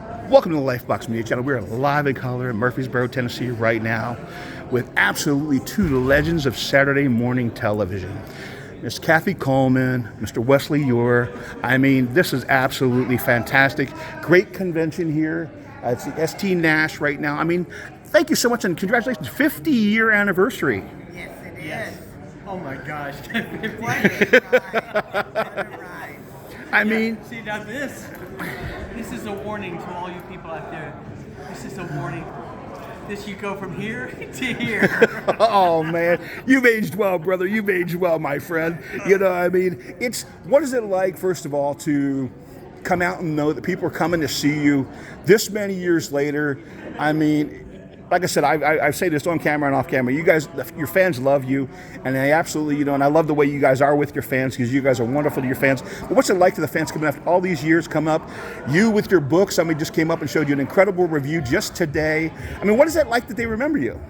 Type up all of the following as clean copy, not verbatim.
Welcome to the Lifebox Media Channel. We're live in color in Murfreesboro, Tennessee right now with absolutely two legends of Saturday morning television. Miss Kathy Coleman, Mr. Wesley Eure. I mean, this is absolutely fantastic. Great convention here. It's the NASH right now. I mean, thank you so much and congratulations. 50-year anniversary. Yes, it is. Yes. Oh my gosh. What a ride. What a ride. I mean, see now this is a warning to all you people out there. This is a warning. This you go from here to here. oh man, you've aged well, brother. You've aged well, my friend. You know, I mean, what is it like, first of all, to come out and know that people are coming to see you this many years later? I mean, like I said, I say this on camera and off camera. You guys, your fans love you, and they absolutely, and I love the way you guys are with your fans because you guys are wonderful to your fans. But what's it like to the fans coming after all these years come up? You with your book, somebody just came up and showed you an incredible review just today. I mean, what is it like that they remember you?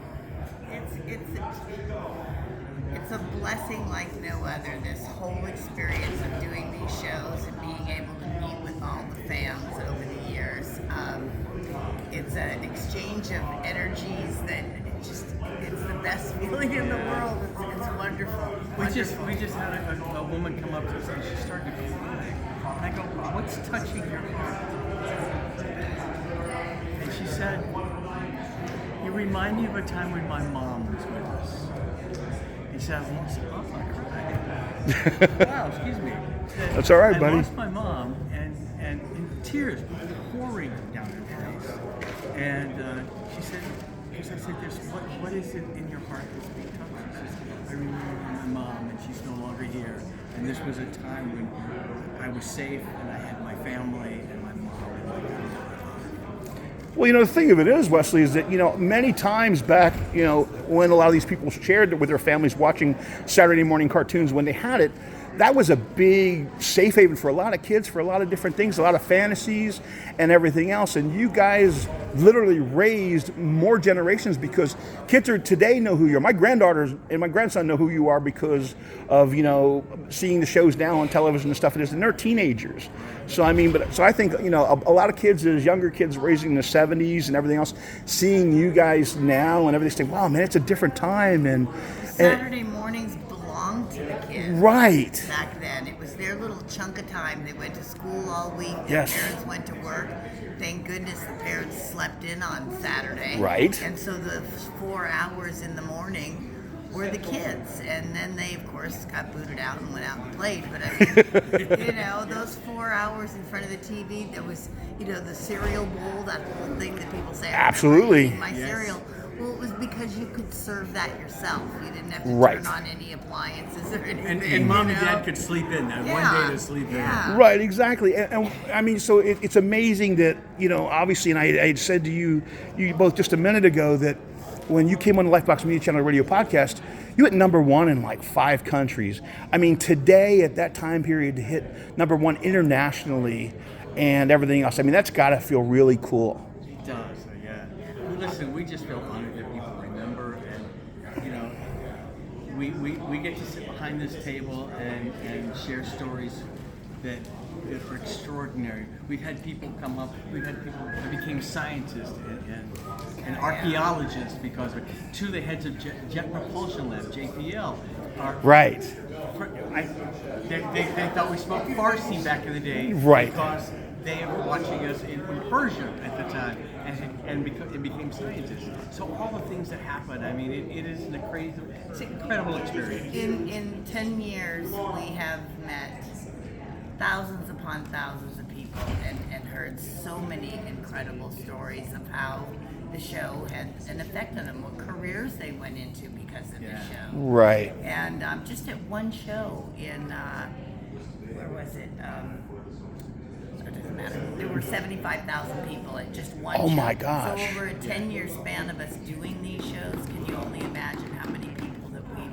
It's a blessing like no other. This whole experience of doing these shows and being able to meet with all the fans over the years. It's an exchange of energies that it's the best feeling in the world. It's wonderful. We just had a woman come up to us and she started to cry. And I go, what's touching your heart? And she said, you remind me of a time when my mom was with us. He said, I lost my mom. I cried. Wow, excuse me. That's all right, buddy. I lost my mom, and tears pouring down her face. And she said, because I said, what is it in your heart that's being touched? She says, I remember my mom, and she's no longer here. And this was a time when I was safe, and I had my family, and my mom, and my grandmother. Well, you know, the thing of it is, Wesley, is that, you know, many times back, you know, when a lot of these people shared with their families watching Saturday morning cartoons when they had it, that was a big safe haven for a lot of kids, for a lot of different things, a lot of fantasies and everything else. And you guys literally raised more generations because kids today know who you are. My granddaughters and my grandson know who you are because of, you know, seeing the shows now on television and stuff it is, and they're teenagers. So I mean, so I think, you know, a lot of kids, as younger kids raising in the 70s and everything else, seeing you guys now and everything, say, wow, man, it's a different time. And Saturday mornings belonged to the kids. Right. Back then, it was their little chunk of time. They went to school all week. Their Yes. parents went to work. Thank goodness the parents slept in on Saturday. Right. And so the 4 hours in the morning were the kids. And then they, of course, got booted out and went out and played. But I mean, you know, those 4 hours in front of the TV, there was, you know, the cereal bowl, that whole thing that people say. Absolutely. My Yes. cereal. Well, it was because you could serve that yourself. You didn't have to Right. turn on any appliances or anything. And mom you and know? dad could sleep in that one day to sleep in. Right, exactly. And I mean, so it's amazing that, you know, obviously, and I had said to you both just a minute ago that when you came on the Lifebox Media Channel radio podcast, you hit #1 in like 5 countries. I mean, today at that time period to hit #1 internationally and everything else, I mean, that's got to feel really cool. It does, yeah. Listen, we just feel honored that people remember, and you know, we get to sit behind this table and share stories that are extraordinary. We've had people come up. We've had people that became scientists and archaeologists because of two of the heads of Jet Propulsion Lab, JPL. Right. They thought we spoke Farsi back in the day, Right. Because they were watching us in Persia at the time, and became scientists. So all the things that happen, I mean, it is it's an incredible experience. In 10 years, we have met thousands upon thousands of people and heard so many incredible stories of how the show had an effect on them, what careers they went into because of the show. Right. And just at one show in, where was it? So it doesn't matter. There were 75,000 people at just one show. Oh my gosh. So over a 10-year span of us doing these shows, can you only imagine how many people that we've...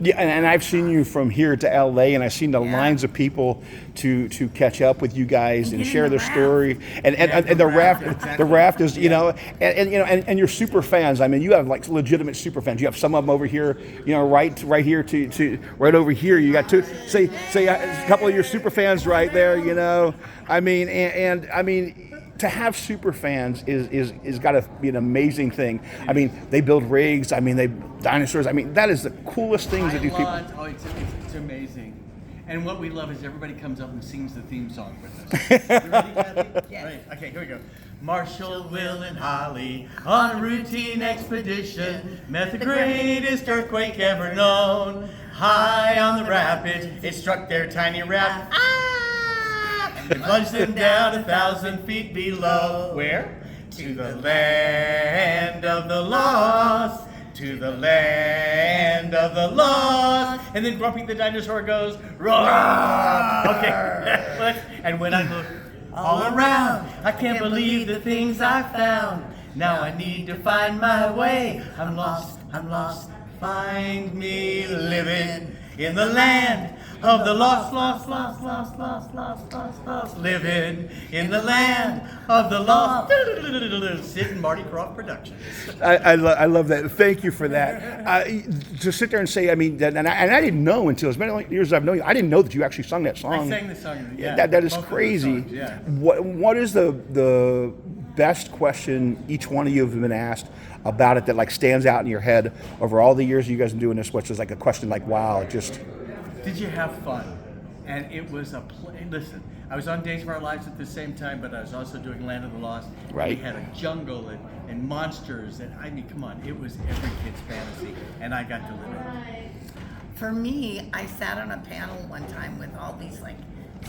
Yeah, and I've seen you from here to LA, and I've seen the Yeah. lines of people to catch up with you guys and get in share the their raft. story. And the raft, exactly. the raft is, you know, and you know, and you're super fans. I mean, you have like legitimate super fans. You have some of them over here, you know, right here to right over here. You got two, say a couple of your super fans right there. You know, I mean, and I mean. to have super fans is got to be an amazing thing. I mean, they build rigs. I mean, they dinosaurs. I mean, that is the coolest things that these people. Oh, it's amazing. And what we love is everybody comes up and sings the theme song with us. You ready, Kathy? Yes. Right. Okay, here we go. Marshall, Will, and Holly on a routine expedition met the greatest earthquake ever known. High on the rapids, it struck their tiny raft. It plunged them down 1,000 feet below. Where? To the land of the lost. To the land of the lost. And then Grumpy the dinosaur goes, roar! Okay. And when I look all around, I can't believe the things I found. Now I need to find my way. I'm lost, I'm lost. Find me living in the land of the lost, lost, lost, lost, lost, lost, lost, lost. Living in the land of the lost. Sid and Marty Croft Productions. I love that. Thank you for that. To sit there and say, I mean, and I didn't know until as many years as I've known you, I didn't know that you actually sung that song. I sang the song. Yeah, that is both of those crazy. songs, yeah. What is the best question each one of you have been asked about it that like stands out in your head over all the years you guys have been doing this, which is like a question like, wow, it just... Did you have fun? And it was a listen, I was on Days of Our Lives at the same time, but I was also doing Land of the Lost. Right. We had a jungle and monsters, and I mean, come on, it was every kid's fantasy, and I got to live it. For me, I sat on a panel one time with all these like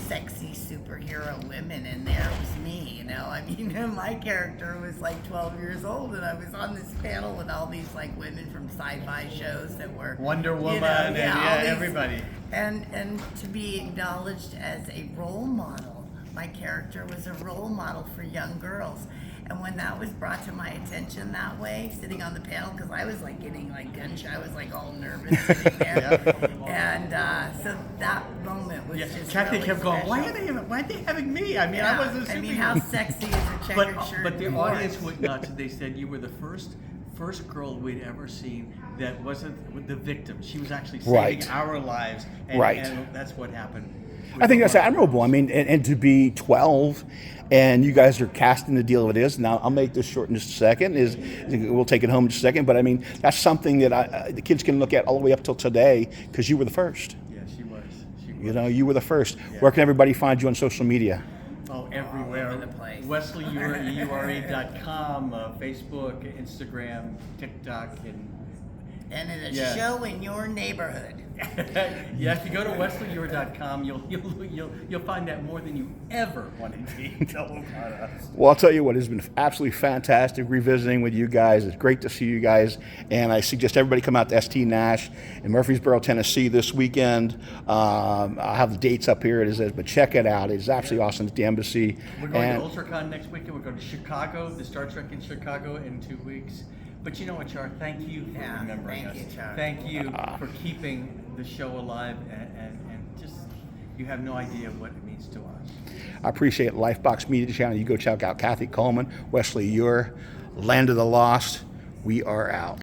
sexy superhero women, and there was me, you know. I mean, my character was like 12 years old, and I was on this panel with all these like women from sci-fi shows that were Wonder Woman, you know, and all these- everybody. And to be acknowledged as a role model, my character was a role model for young girls. And when that was brought to my attention that way, sitting on the panel, because I was like getting like gun-shy, I was like all nervous sitting there. And so that moment was just Kathy really kept going, special. why are they having me? I mean, Yeah, I wasn't I mean, superhero. how sexy is a checkered shirt? But the and audience shorts? went nuts. They said you were the first girl we'd ever seen that wasn't the victim. She was actually saving Right. our lives, and, Right. and that's what happened. I think that's admirable. I mean, and to be 12 and you guys are casting the deal it is. Now, I'll make this short in just a second. We'll take it home in just a second. But I mean, that's something that the kids can look at all the way up till today because you were the first. Yeah, she was. You know, you were the first. Where can everybody find you on social media? Oh, everywhere. All over the place. Wesley Eure, Eure.com, Facebook, Instagram, TikTok, And in a Yeah. show in your neighborhood. yeah. If you go to WesleyEure.com, you'll find out more than you ever wanted to know about us. Well, I'll tell you what, it's been absolutely fantastic revisiting with you guys. It's great to see you guys. And I suggest everybody come out to ST NASH in Murfreesboro, Tennessee this weekend. I'll have the dates up here, but check it out. It's absolutely awesome at the embassy. We're going to UltraCon next weekend. We're going to Chicago, the Star Trek in Chicago in 2 weeks. But you know what, Char? Thank you for remembering thank us. you, Char. Thank you for keeping the show alive, and just, you have no idea what it means to us. I appreciate Lifebox Media Channel. You go check out Kathy Coleman, Wesley Eure, Land of the Lost. We are out.